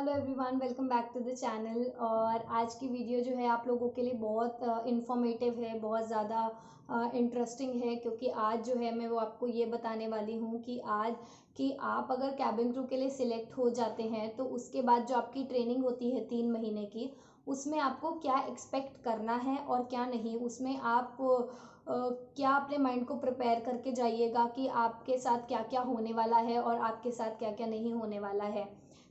Hello everyone, welcome back to the channel. और आज की वीडियो जो है आप लोगों के लिए बहुत इन्फॉर्मेटिव है, बहुत ज़्यादा इंटरेस्टिंग है, क्योंकि आज जो है मैं वो आपको ये बताने वाली हूँ कि आज कि आप अगर कैबिन क्रू के लिए सिलेक्ट हो जाते हैं तो उसके बाद जो आपकी ट्रेनिंग होती है 3 महीने की, उसमें आपको क्या एक्सपेक्ट करना है और क्या नहीं। उसमें आप क्या अपने माइंड को प्रिपेयर करके जाइएगा कि आपके साथ क्या क्या होने वाला है और आपके साथ क्या क्या नहीं होने वाला है।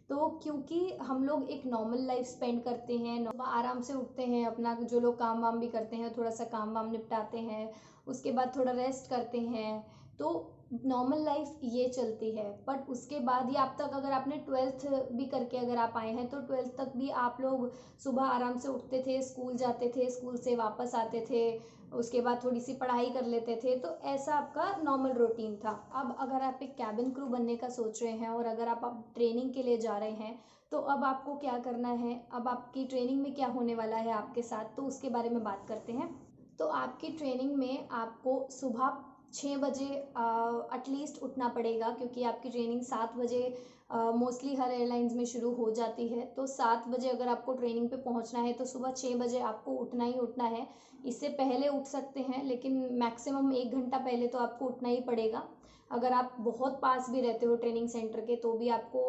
तो क्योंकि हम लोग एक नॉर्मल लाइफ स्पेंड करते हैं, सुबह आराम से उठते हैं, अपना जो लोग काम वाम भी करते हैं थोड़ा सा काम वाम निपटाते हैं, उसके बाद थोड़ा रेस्ट करते हैं, तो नॉर्मल लाइफ ये चलती है। बट उसके बाद ही आप तक अगर आपने 12th भी करके अगर आप आए हैं तो 12th तक भी आप लोग सुबह आराम से उठते थे, स्कूल जाते थे, स्कूल से वापस आते थे, उसके बाद थोड़ी सी पढ़ाई कर लेते थे, तो ऐसा आपका नॉर्मल रूटीन था। अब अगर आप एक कैबिन क्रू बनने का सोच रहे हैं और अगर आप ट्रेनिंग के लिए जा रहे हैं तो अब आपको क्या करना है, अब आपकी ट्रेनिंग में क्या होने वाला है आपके साथ, तो उसके बारे में बात करते हैं। तो आपकी ट्रेनिंग में आपको सुबह 6 बजे एटलीस्ट उठना पड़ेगा, क्योंकि आपकी ट्रेनिंग 7 बजे मोस्टली हर एयरलाइंस में शुरू हो जाती है। तो 7 बजे अगर आपको ट्रेनिंग पे पहुंचना है तो सुबह 6 बजे आपको उठना ही उठना है। इससे पहले उठ सकते हैं लेकिन मैक्सिमम 1 घंटा पहले तो आपको उठना ही पड़ेगा। अगर आप बहुत पास भी रहते हो ट्रेनिंग सेंटर के तो भी आपको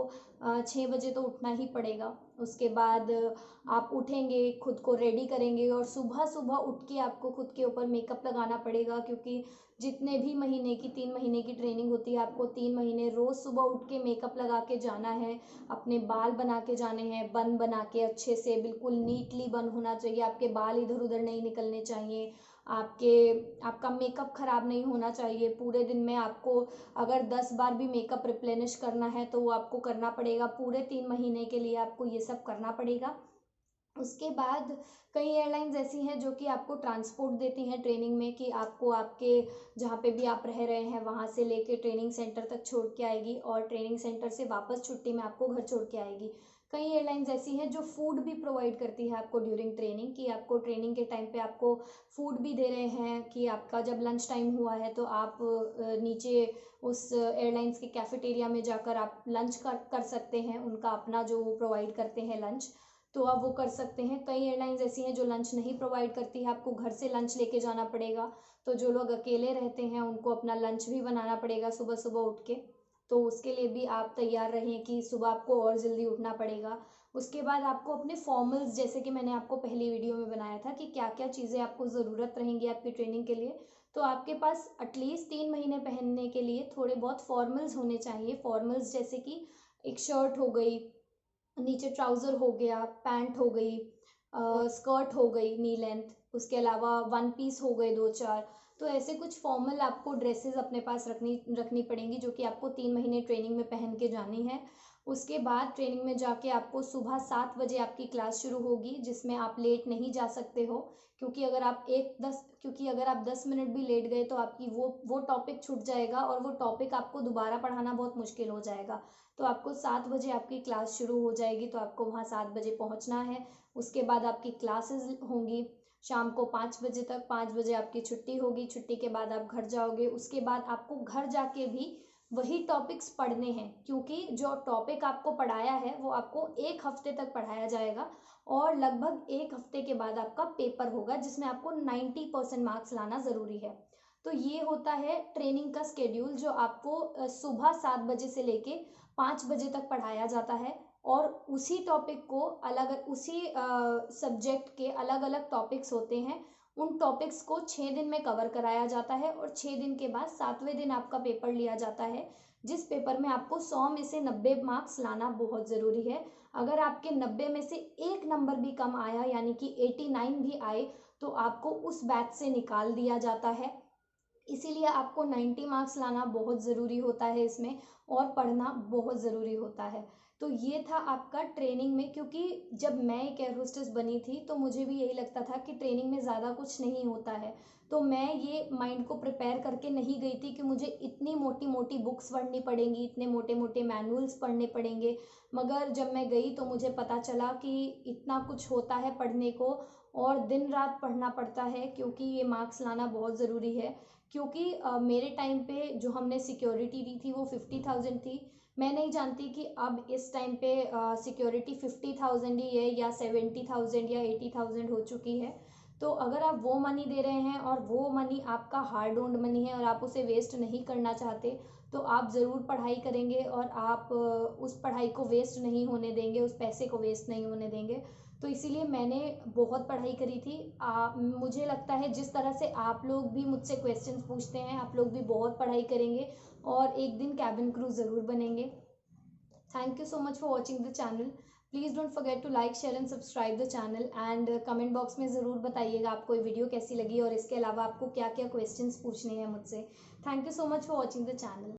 6 बजे तो उठना ही पड़ेगा। उसके बाद आप उठेंगे, खुद को रेडी करेंगे और सुबह सुबह उठ के आपको खुद के ऊपर मेकअप लगाना पड़ेगा, क्योंकि जितने भी महीने की 3 महीने की ट्रेनिंग होती है आपको 3 महीने रोज़ सुबह उठ के मेकअप लगा के जाना है। अपने बाल बना के जाने हैं, बन बना के अच्छे से बिल्कुल नीटली बन होना चाहिए, आपके बाल इधर उधर नहीं निकलने चाहिए, आपका मेकअप ख़राब नहीं होना चाहिए। पूरे दिन में आपको अगर 10 बार भी मेकअप रिप्लेनिश करना है तो वो आपको करना पड़ेगा, पूरे 3 महीने के लिए आपको ये सब करना पड़ेगा। उसके बाद कई एयरलाइंस ऐसी हैं जो कि आपको ट्रांसपोर्ट देती हैं ट्रेनिंग में, कि आपको आपके जहाँ पे भी आप रह रहे हैं वहाँ से लेके ट्रेनिंग सेंटर तक छोड़ के आएगी और ट्रेनिंग सेंटर से वापस छुट्टी में आपको घर छोड़ के आएगी। कई एयरलाइंस ऐसी हैं जो फूड भी प्रोवाइड करती है आपको ड्यूरिंग ट्रेनिंग, कि आपको ट्रेनिंग के टाइम पे आपको फूड भी दे रहे हैं, कि आपका जब लंच टाइम हुआ है तो आप नीचे उस एयरलाइंस के कैफेटेरिया में जाकर आप लंच कर सकते हैं, उनका अपना जो वो प्रोवाइड करते हैं लंच, तो आप वो कर सकते हैं। कई एयरलाइंस ऐसी हैं जो लंच नहीं प्रोवाइड करती है, आपको घर से लंच लेके जाना पड़ेगा। तो जो लोग अकेले रहते हैं उनको अपना लंच भी बनाना पड़ेगा सुबह सुबह उठ के, तो उसके लिए भी आप तैयार रहें कि सुबह आपको और जल्दी उठना पड़ेगा। उसके बाद आपको अपने फॉर्मल्स, जैसे कि मैंने आपको पहली वीडियो में बनाया था कि क्या क्या चीज़ें आपको ज़रूरत रहेंगी आपकी ट्रेनिंग के लिए, तो आपके पास एटलीस्ट 3 महीने पहनने के लिए थोड़े बहुत फॉर्मल्स होने चाहिए। फॉर्मल्स जैसे कि एक शर्ट हो गई, नीचे ट्राउज़र हो गया, पैंट हो गई, स्कर्ट हो गई नी लेंथ, उसके अलावा वन पीस हो गए 2-4। तो ऐसे कुछ फॉर्मल आपको ड्रेसेस अपने पास रखनी रखनी पड़ेंगी, जो कि आपको 3 महीने ट्रेनिंग में पहन के जानी है। उसके बाद ट्रेनिंग में जाके आपको सुबह 7 बजे आपकी क्लास शुरू होगी, जिसमें आप लेट नहीं जा सकते हो, क्योंकि अगर आप 10 मिनट भी लेट गए तो आपकी वो टॉपिक छूट जाएगा और वो टॉपिक आपको दोबारा पढ़ाना बहुत मुश्किल हो जाएगा। तो आपको 7 बजे आपकी क्लास शुरू हो जाएगी, तो आपको वहाँ 7 बजे पहुँचना है। उसके बाद आपकी क्लासेस होंगी शाम को 5 बजे तक, 5 बजे आपकी छुट्टी होगी, छुट्टी के बाद आप घर जाओगे। उसके बाद आपको घर जाके भी वही टॉपिक्स पढ़ने हैं, क्योंकि जो टॉपिक आपको पढ़ाया है वो आपको 1 हफ्ते तक पढ़ाया जाएगा और लगभग 1 हफ्ते के बाद आपका पेपर होगा, जिसमें आपको 90% मार्क्स लाना ज़रूरी है। तो ये होता है ट्रेनिंग का स्केड्यूल, जो आपको सुबह 7 बजे से लेके 5 बजे तक पढ़ाया जाता है। और उसी टॉपिक को उसी सब्जेक्ट के अलग अलग टॉपिक्स होते हैं, उन टॉपिक्स को 6 दिन में कवर कराया जाता है और 6 दिन के बाद 7वें दिन आपका पेपर लिया जाता है, जिस पेपर में आपको 100 में से 90 मार्क्स लाना बहुत ज़रूरी है। अगर आपके 90 में से 1 नंबर भी कम आया, यानी कि 89 भी आए, तो आपको उस बैच से निकाल दिया जाता है। इसीलिए आपको 90 मार्क्स लाना बहुत ज़रूरी होता है इसमें, और पढ़ना बहुत ज़रूरी होता है। तो ये था आपका ट्रेनिंग में, क्योंकि जब मैं एक एयर होस्टेस बनी थी तो मुझे भी यही लगता था कि ट्रेनिंग में ज़्यादा कुछ नहीं होता है, तो मैं ये माइंड को प्रिपेयर करके नहीं गई थी कि मुझे इतनी मोटी मोटी बुक्स पढ़नी पड़ेंगी, इतने मोटे मोटे मैनुअल्स पढ़ने पड़ेंगे। मगर जब मैं गई तो मुझे पता चला कि इतना कुछ होता है पढ़ने को, और दिन रात पढ़ना पड़ता है, क्योंकि ये मार्क्स लाना बहुत ज़रूरी है। क्योंकि मेरे टाइम पे जो हमने सिक्योरिटी दी थी वो 50,000 थी, मैं नहीं जानती कि अब इस टाइम पे सिक्योरिटी 50,000 ही है या 70,000 या 80,000 हो चुकी है। तो अगर आप वो मनी दे रहे हैं और वो मनी आपका हार्ड ओन्ड मनी है और आप उसे वेस्ट नहीं करना चाहते, तो आप ज़रूर पढ़ाई करेंगे और आप उस पढ़ाई को वेस्ट नहीं होने देंगे, उस पैसे को वेस्ट नहीं होने देंगे। तो इसीलिए मैंने बहुत पढ़ाई करी थी। मुझे लगता है जिस तरह से आप लोग भी मुझसे क्वेश्चंस पूछते हैं, आप लोग भी बहुत पढ़ाई करेंगे और एक दिन कैबिन क्रू ज़रूर बनेंगे। Thank you so much for watching the channel. Please don't forget to like share and subscribe the channel and comment box में ज़रूर बताइएगा आपको ये वीडियो कैसी लगी और इसके अलावा आपको क्या क्या क्वेश्चंस पूछने हैं मुझसे। Thank you so much for watching the channel.